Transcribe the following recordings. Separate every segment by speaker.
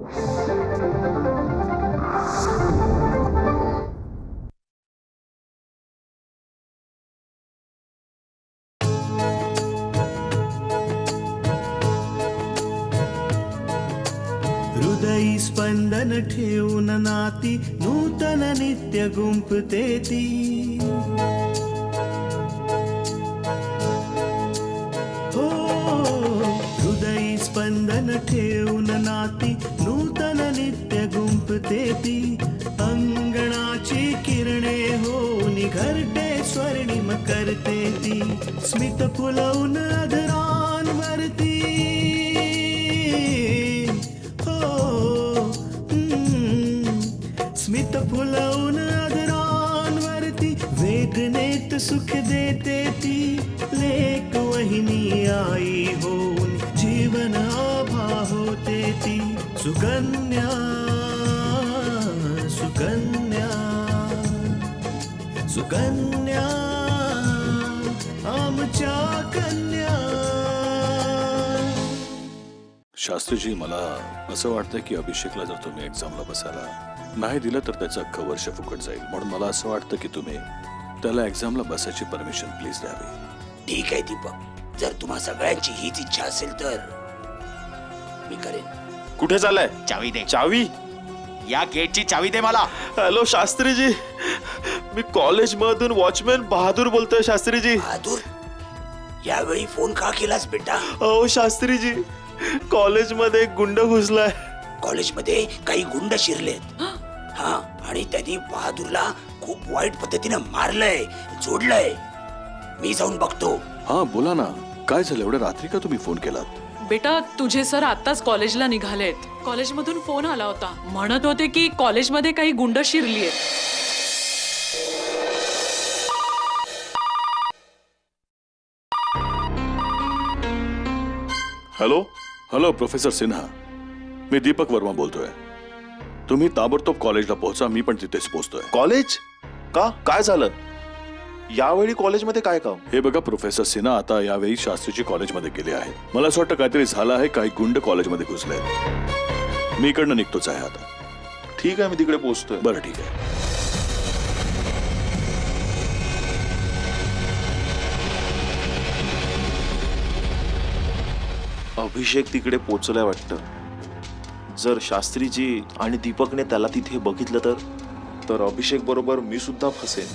Speaker 1: हृदयी स्पंदन ठेवून नाती नूतन नित्य गुंफते ती. हो हृदयी स्पंदन ठेवून नाती नूतन नित्य गुंफते ती. अंगणाची किरणे होऊन घरटे स्वर्णिम करते ती. स्मित फुलवून अधरांवरती स्मित फुलवून अधरांवरती वेदनेत सुख देते ती. लेक वहिनी आई होऊन जीवन आभा होते ती. सुकन्या सुकन्या सुकन्या आमच्या कन्या.
Speaker 2: शास्त्रीजी, मला असं वाटतं की अभिषेकला जर तुम्ही एक्झामला बसायला नाही दिलं तर त्याचं अख्खं वर्ष फुकट जाईल. म्हणून मला असं वाटतं की तुम्ही त्याला एक्झामला बसायची परमिशन प्लीज द्यावी.
Speaker 3: ठीक आहे दीपक, जर तुम्हा सगळ्यांची हीच इच्छा असेल तर मी करेन.
Speaker 4: कुठे चाललाय?
Speaker 5: चावी दे.
Speaker 4: चावी?
Speaker 5: या गेटची चावी दे मला.
Speaker 4: हॅलो शास्त्रीजी, मी कॉलेज मधून वॉचमॅन बहादूर बोलतोय. शास्त्रीजी.
Speaker 3: बहादूर, यावेळी फोन का केलास बेटा?
Speaker 4: हो शास्त्रीजी, कॉलेजमध्ये एक गुंड घुसलाय.
Speaker 3: कॉलेजमध्ये काही गुंड शिरलेत. हा, आणि त्यांनी बहादूरला खूप वाईट पद्धतीनं मारलंय, जोडलंय. मी जाऊन बघतो.
Speaker 2: हा बोला ना, काय झालं? एवढ्या रात्री का तुम्ही फोन केलात?
Speaker 6: बेटा, तुझे सर आताच कॉलेजला निघालेत. कॉलेजमधून फोन आला होता. म्हणत होते की कॉलेजमध्ये काही गुंड शिरलीयेत.
Speaker 4: हॅलो.
Speaker 2: हॅलो प्रोफेसर सिन्हा, मी दीपक वर्मा बोलतोय. तुम्ही ताबडतोब कॉलेजला पोहोचा, मी पण तिथेच पोहोचतोय.
Speaker 4: कॉलेज? का? काय झालं यावेळी? कॉलेजमध्ये काय काम?
Speaker 2: हे बघा प्रोफेसर सिन्हा, आता यावेळी शास्त्रीजी कॉलेजमध्ये गेले आहेत. मला असं वाटतं काहीतरी झालं आहे. काही गुंड कॉलेजमध्ये घुसले. मी इकडनं निघतोच आहे आता.
Speaker 4: ठीक आहे, मी तिकडे पोहोचतोय.
Speaker 2: बरं ठीक आहे.
Speaker 4: अभिषेक तिकडे पोहोचलाय वाटतं. जर शास्त्रीजी आणि दीपकने त्याला तिथे बघितलं तर अभिषेक बरोबर मी सुद्धा फसेन.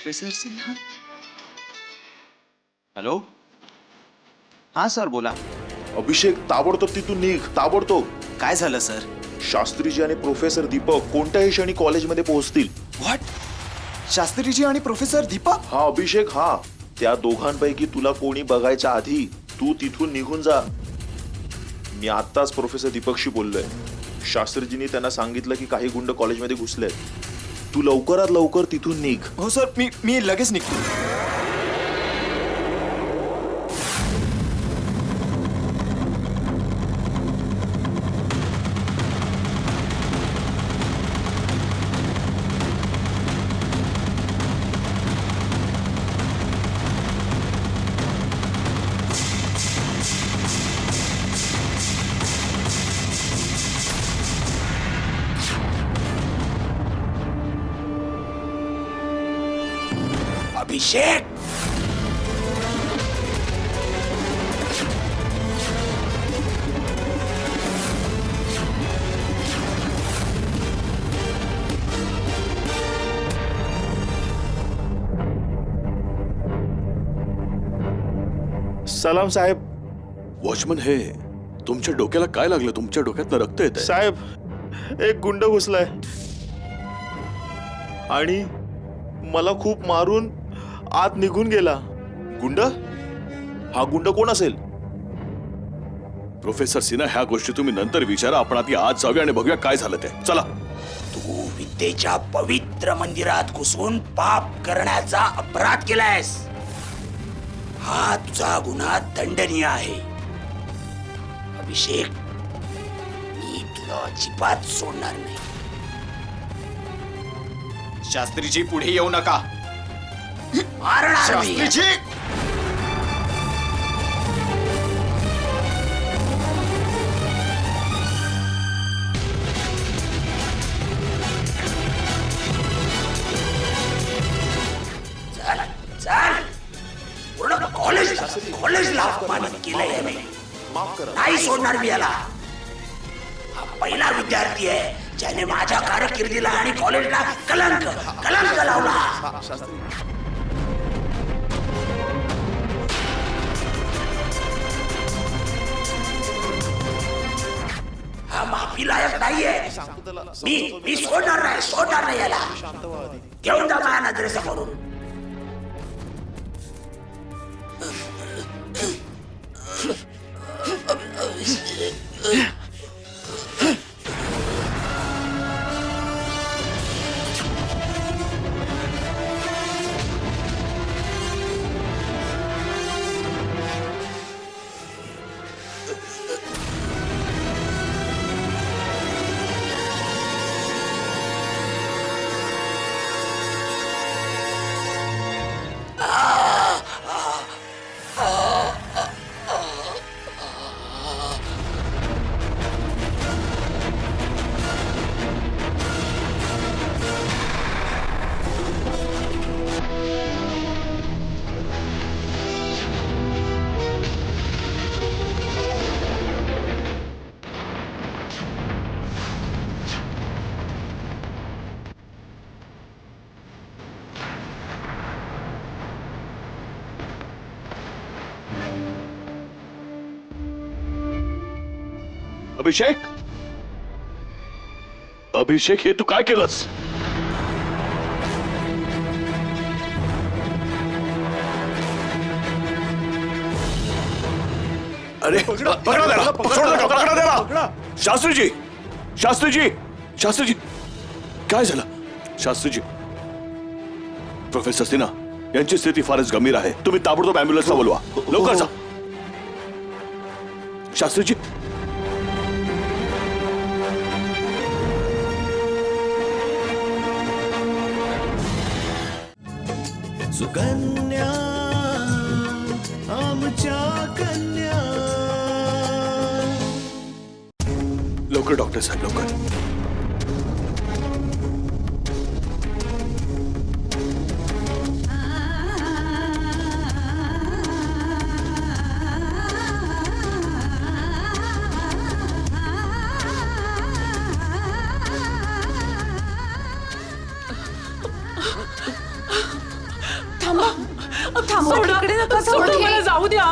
Speaker 5: प्रोफेसर सिन्हा. हॅलो. हा सर बोला.
Speaker 4: अभिषेक, ताबडतोब तिथून निघ, ताबडतोब.
Speaker 5: काय झालं सर?
Speaker 4: शास्त्रीजी आणि प्रोफेसर दीपक कोणत्याही क्षणी कॉलेजमध्ये पोहोचतील.
Speaker 5: व्हॉट? शास्त्रीजी आणि प्रोफेसर दीपक?
Speaker 4: हा अभिषेक, हा. त्या दोघांपैकी तुला कोणी बघायच्या आधी तू तिथून निघून जा. मी आत्ताच प्रोफेसर दीपकशी बोललोय. शास्त्रीजींनी त्यांना सांगितलं की काही गुंड कॉलेजमध्ये घुसलेत. तू लवकरात लवकर तिथून निघ.
Speaker 5: हो सर, मी लगेच निघतो.
Speaker 3: अभिषेक,
Speaker 4: सलाम साहेब.
Speaker 2: वॉचमन, हे तुमच्या डोक्याला काय लागलं? तुमच्या डोक्यातनं रक्त येत आहे.
Speaker 4: साहेब, एक गुंड घुसलाय आणि मला खूप मारून आत निघून गेला. गुंड? हा गुंड कोण असेल?
Speaker 2: प्रोफेसर सिन्हा, ह्या गोष्टी तुम्ही नंतर विचारा. आपण आधी आज जाऊया आणि बघूया काय झालं ते. चला.
Speaker 3: तू विद्येच्या पवित्र मंदिरात घुसून पाप करण्याचा अपराध केलायस. हा तुझा गुन्हा दंडनीय आहे. अभिषेक, मी तुला अजिबात सोडणार नाही.
Speaker 5: शास्त्रीजी पुढे येऊ नका.
Speaker 3: मारणार मी.
Speaker 5: शास्त्रीजी
Speaker 3: चल चल. पूर्ण कॉलेजला अपमानित केलंय याने. नाही सोडणार मी याला. हा पहिला विद्यार्थी आहे ज्याने माझ्या कारकिर्दीला आणि कॉलेजला कलंक लावला. हा माफी लायक नाहीये. मी सोडणार नाही याला. घेऊन जा माझ्या नजरेसमोरून.
Speaker 2: अभिषेक, अभिषेक, हे तू काय केलंस? अरे पकडा त्याला, पकडा त्याला. शास्त्रीजी, शास्त्रीजी, शास्त्रीजी, काय झालं? शास्त्रीजी, प्रोफेसर सिन्हा यांची स्थिती फारच गंभीर आहे. तुम्ही ताबडतोब अँब्युलन्सला बोलवा. लवकर जा. शास्त्रीजी.
Speaker 1: सुकन्या आमच्या कन्या.
Speaker 2: लवकर डॉक्टर साहेब, लवकर.
Speaker 6: सोडा, सोडा, मला जाऊ द्या.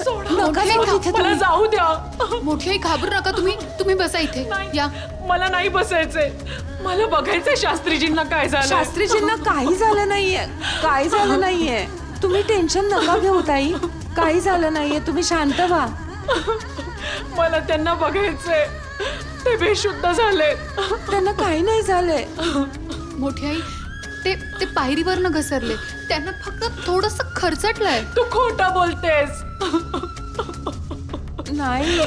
Speaker 6: सोडा,
Speaker 7: नका नाही तिथे
Speaker 6: मला
Speaker 7: तुम्ही.
Speaker 6: जाऊ द्या.
Speaker 7: मोठी आई घाबरू नका. तुम्ही बसा इथे.
Speaker 6: नाही,
Speaker 7: या.
Speaker 6: मला नाही बसायचंय. मला बघायचंय शास्त्रीजींना काय झालं.
Speaker 8: शास्त्रीजींना काही झालं नाहीये. काही झालं नाहीये. तुम्ही टेन्शन नका घेऊ ताई. काही झालं नाहीये. तुम्ही शांत व्हा.
Speaker 6: मला त्यांना बघायचंय. ते बेशुद्ध झाले.
Speaker 8: त्यांना काही नाही झालंय.
Speaker 7: मोठी आई ते पायरीवरनं घसरले. त्यांना फक्त थोडस खरचटलंय.
Speaker 6: तू खोटा बोलतेस.
Speaker 8: नाही,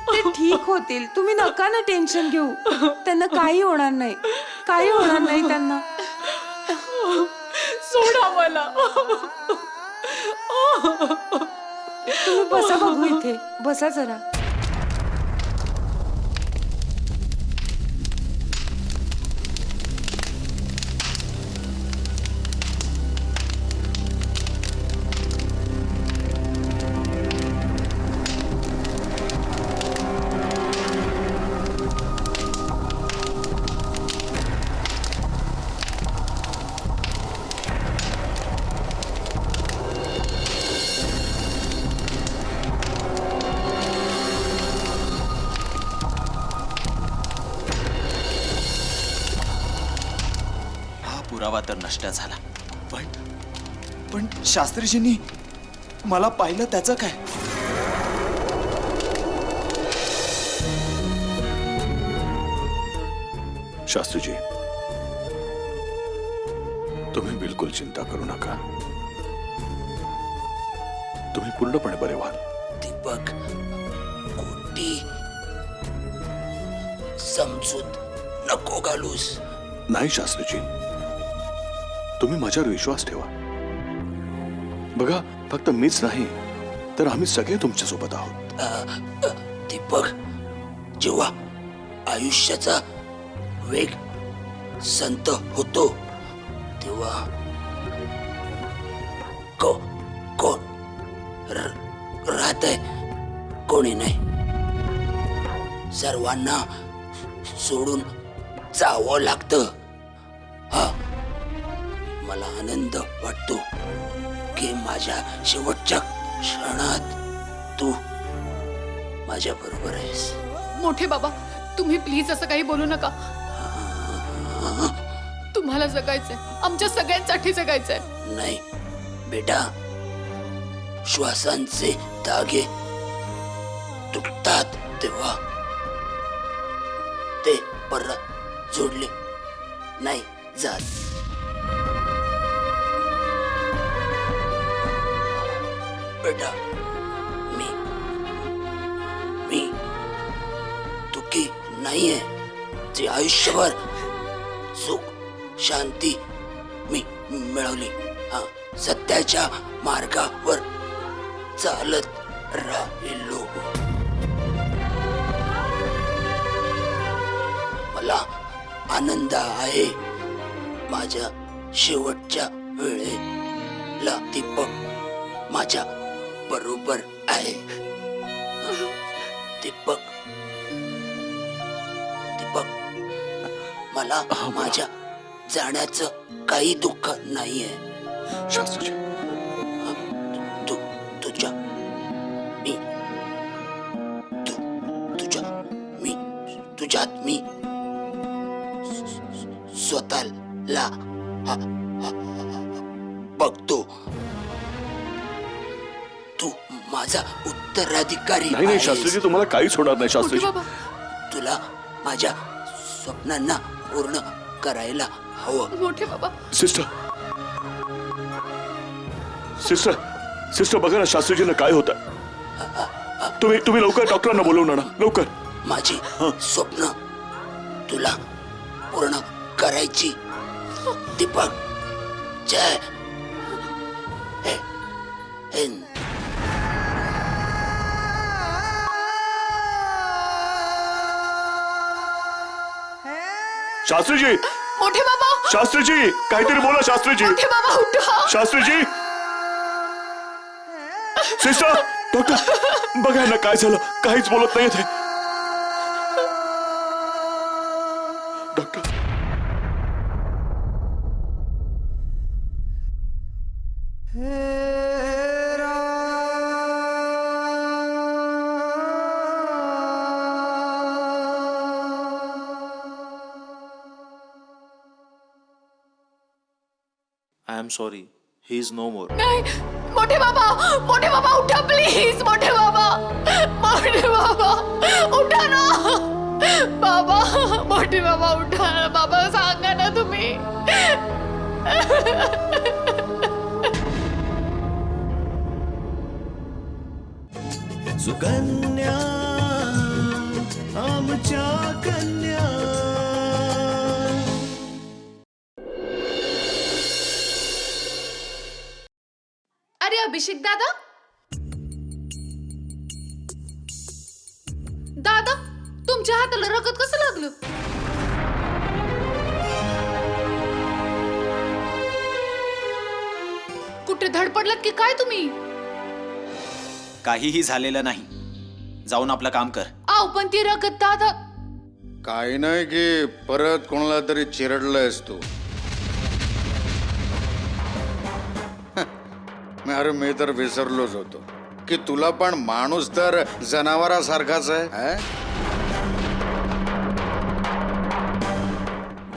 Speaker 8: ते ठीक होतील. तुम्ही नका ना टेन्शन घेऊ. त्यांना काही होणार नाही. काही होणार नाही त्यांना.
Speaker 6: सोडा मला.
Speaker 8: तुम्ही बसा बघू इथे. बसा जरा.
Speaker 5: पुरावा तर नष्ट झाला. पण शास्त्रीजींनी मला पाहिलं त्याचं काय?
Speaker 2: शास्त्रीजी, तुम्ही बिलकुल चिंता करू नका. तुम्ही पूर्णपणे बरे व्हाल.
Speaker 3: दीपक, खोटी समजूत नको घालूस.
Speaker 2: नाही शास्त्रीजी, तुम्ही माझ्यावर विश्वास ठेवा. बघा, फक्त मीच नाही तर आम्ही सगळे तुमच्या सोबत आहोत.
Speaker 3: दीपक, जेव्हा आयुष्याचा वेग संत होतो तेव्हा कोण राहतंय, कोणी नाही. सर्वांना सोडून जावं लागतं. हा, मला आनंद वाटतो की माझ्या शेवटच्या क्षणात तू माझ्या बरोबर आहेस.
Speaker 7: मोठे बाबा, तुम्ही प्लीज असं काही बोलू नका. तुम्हाला जगायचंय, आमच्या सगळ्यांसाठी जगायचंय.
Speaker 3: नाही बेटा, श्वासांचे धागे तुटतात तेव्हा ते परत जोडले नाही जात. बेटा, मी दुःखी नाहीये. जे आयुष्यभर सुख शांती मी मिळवली, हा, सत्याच्या मार्गावर चालत राहिलो. मला आनंद आहे माझ्या शेवटच्या वेळेला दीपक माझ्या बरोबर आहे. दीपक, मला माझ्या जाण्याचं काही दुःख नाहीये.
Speaker 2: शास्त्रीजी,
Speaker 3: तुझ्यात मी स्वतःला बघतो. तू माझा उत्तराधिकारी
Speaker 2: नाही नाही
Speaker 3: आहेस.
Speaker 2: शास्त्रीजी, तुम्हाला काहीच होणार नाही.
Speaker 7: मोठे
Speaker 2: शास्त्रीजी,
Speaker 7: बाबा,
Speaker 3: तुला माझ्या स्वप्नांना पूर्ण करायला हवं.
Speaker 7: मोठे बाबा.
Speaker 2: सिस्टर सिस्टर सिस्टर बघा ना शास्त्रीजींना काय होतं. तुम्ही लवकर डॉक्टरांना बोलवून आणा, लवकर.
Speaker 3: माझी स्वप्न तुला पूर्ण करायची. दीपक, जय हिंद.
Speaker 2: शास्त्रीजी,
Speaker 7: मोठे बाबा,
Speaker 2: शास्त्रीजी, काहीतरी बोला. शास्त्रीजी,
Speaker 7: मोठे बाबा उठा.
Speaker 2: शास्त्रीजी, सिस्टर, डॉक्टर बघा ना काय झालं. काहीच बोलत नाही ते. Doctor,
Speaker 4: I am sorry, he is no more.
Speaker 7: नाही, मोठे बाबा उठा प्लीज. मोठे बाबा उठा ना. बाबा, मोठे बाबा उठा. बाबा सांगा ना तुम्ही.
Speaker 1: सुकन्या आमच्या कन्या.
Speaker 7: अरे अभिषेक दादा, दादा तुमच्या हाताला रगत कसं लागलं? कुठे धडपडलात की काय तुम्ही?
Speaker 5: काहीही झालेलं नाही. जाऊन आपलं काम कर.
Speaker 7: आव पण ती रगत दादा.
Speaker 9: काही नाही की परत कोणाला तरी चिरडलायस तू. अरे मी तर विसरलोच होतो की तुला पण माणूस तर जनावरासारखाच आहे.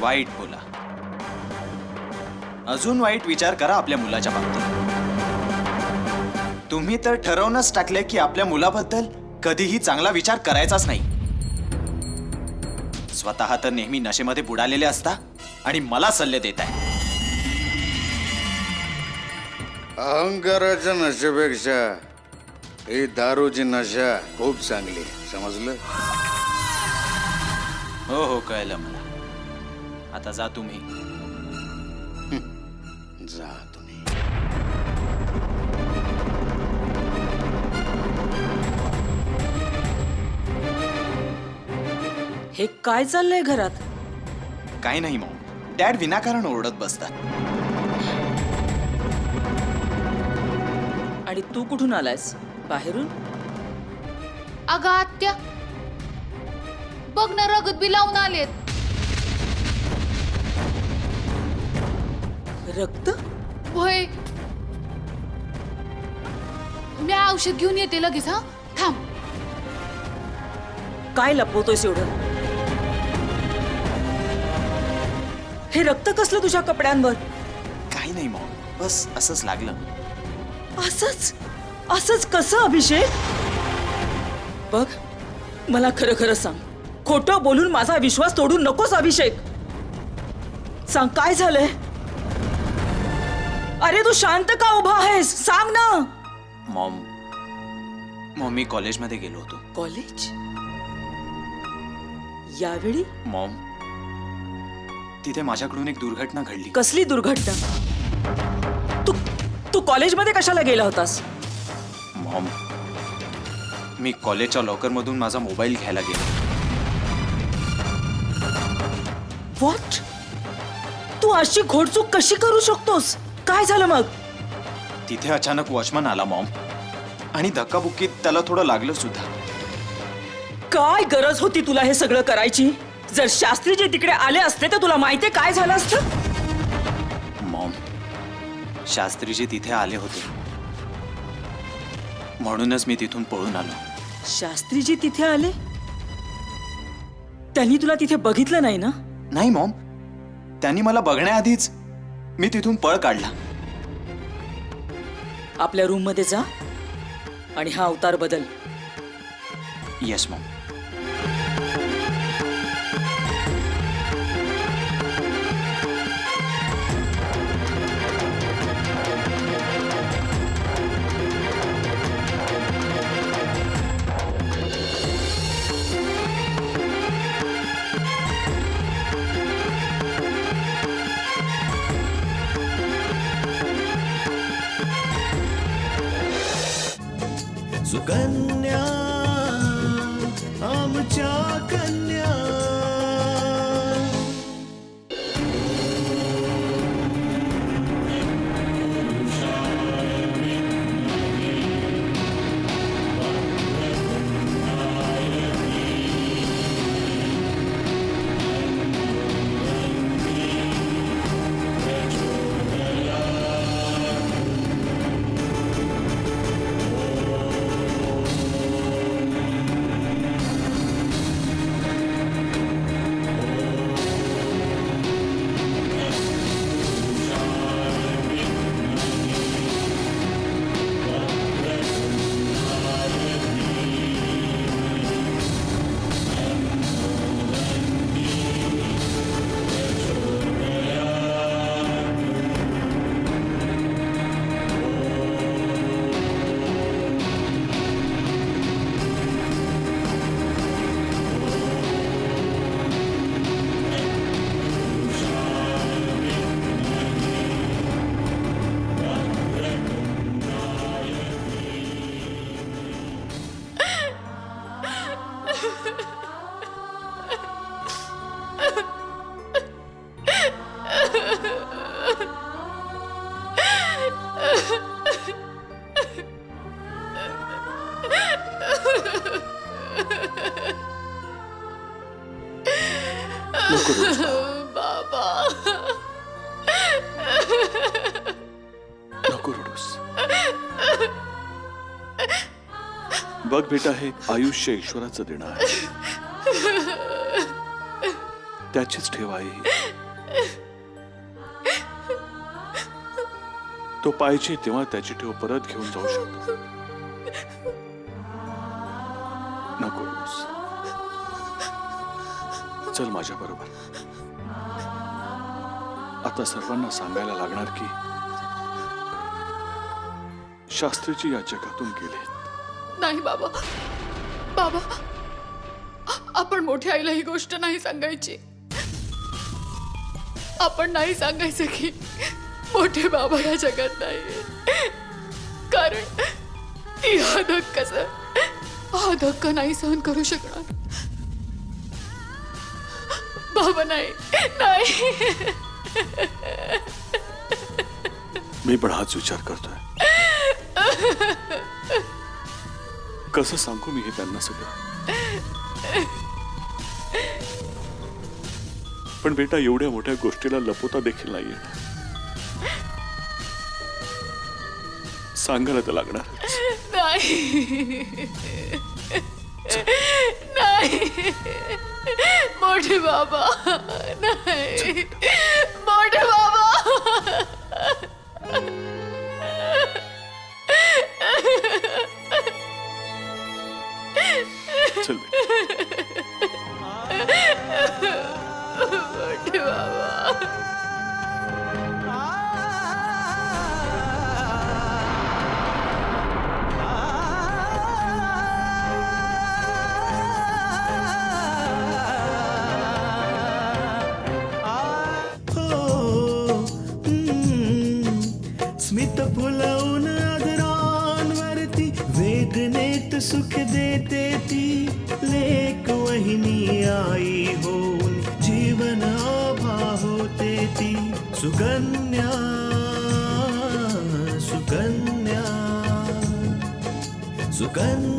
Speaker 5: वाईट बोला. अजून वाईट विचार करा आपल्या मुलाच्या बाबतीत. तुम्ही तर ठरवूनच टाकले की आपल्या मुलाबद्दल कधीही चांगला विचार करायचाच नाही. स्वतः तर नेहमी नशेमध्ये बुडालेले असता आणि मला सल्ले देत आहे.
Speaker 9: अहंकाराच्या नशेपेक्षा ही दारूची नशा खूप चांगली आहे. समजलं?
Speaker 5: हो हो कळलं मला. आता जा तुम्ही.
Speaker 9: जा तुम्ही.
Speaker 10: हे काय चाललंय घरात?
Speaker 5: काही नाही मॉम. डॅड विनाकारण ओरडत बसतात.
Speaker 10: आणि तू कुठून आलायस? बाहेरून?
Speaker 7: अगं आत्या, बघ ना रगत बी लावून आलेत.
Speaker 10: रक्त?
Speaker 7: होय, मी औषध घेऊन येते लगेच. हा थांब.
Speaker 10: काय लपवतोयस एवढं? हे रक्त कसलं तुझ्या कपड्यांवर?
Speaker 5: काही नाही मॉम, बस असंच लागलं.
Speaker 10: असंच असंच कसं अभिषेक? बघ, मला खरं खरं सांग. खोटं बोलून माझा विश्वास तोडू नकोस अभिषेक. सांग काय झालंय? अरे तू शांत का उभा आहेस? सांग ना.
Speaker 5: मॉम मी कॉलेजमध्ये गेलो होतो.
Speaker 10: कॉलेज? यावेळी?
Speaker 5: मॉम तिथे माझ्याकडून एक दुर्घटना घडली.
Speaker 10: कसली दुर्घटना? तू कॉलेजमध्ये कशाला गेला होतास?
Speaker 5: मॉम मी कॉलेजच्या लॉकरमधून माझा मोबाईल घ्यायला गेलो.
Speaker 10: व्हॉट? तू अशी घोडचूक कशी करू शकतोस? काय झालं मग?
Speaker 5: तिथे अचानक वॉचमन आला मॉम, आणि धक्काबुक्कीत त्याला थोडं लागलं सुद्धा.
Speaker 10: काय गरज होती तुला हे सगळं करायची? जर शास्त्रीजी तिकडे आले असते तर तुला माहितीये काय झालं असतं?
Speaker 5: मॉम शास्त्रीजी तिथे आले होते, म्हणूनच मी तिथून पळून आलो.
Speaker 10: शास्त्रीजी तिथे आले? त्यांनी तुला तिथे बघितलं नाही ना?
Speaker 5: नाही मॉम, त्यांनी मला बघण्याआधीच मी तिथून पळ काढला.
Speaker 10: आपल्या रूम मध्ये जा आणि हा अवतार बदल.
Speaker 5: Yes Maugham.
Speaker 1: सुकन्या आमच्या कन्या.
Speaker 2: नको रडूस बाळा. नको रडूस. बघ बेटा, हे आयुष्य ईश्वराचं देणं आहे. त्याचीच ठेव आहे. तो पाहिजे तेव्हा त्याची ठेव परत घेऊन जाऊ शकतो. नको रडूस. चल माझ्या बरोबर. आता सर्वांना सांगायला लागणार की शास्त्रीजी या जगातून गेले.
Speaker 7: नाही बाबा, बाबा आपण मोठ्या आईला ही गोष्ट नाही सांगायची. आपण नाही सांगायचं की मोठे बाबा या जगात नाहीये, कारण ती हा धक्का नाही सहन करू शकणार. बाबा नाही नाही.
Speaker 2: मी पण हाच विचार करतोय. कसं सांगू मी हे त्यांना सगळं. पण बेटा एवढ्या मोठ्या गोष्टीला लपवता देखील नाहीये. सांगायला तर लागणार.
Speaker 7: नाही नाही मोठे बाबा नाही. मोठे बाबा
Speaker 2: चल बेटा.
Speaker 7: मोठे बाबा.
Speaker 1: स्मित फुलवून आदरांवरती वेदनेत सुख देते ती लेक वहिनी आई होऊन जीवन आभा होते ती. सुकन्या सुकन्या सुकन्या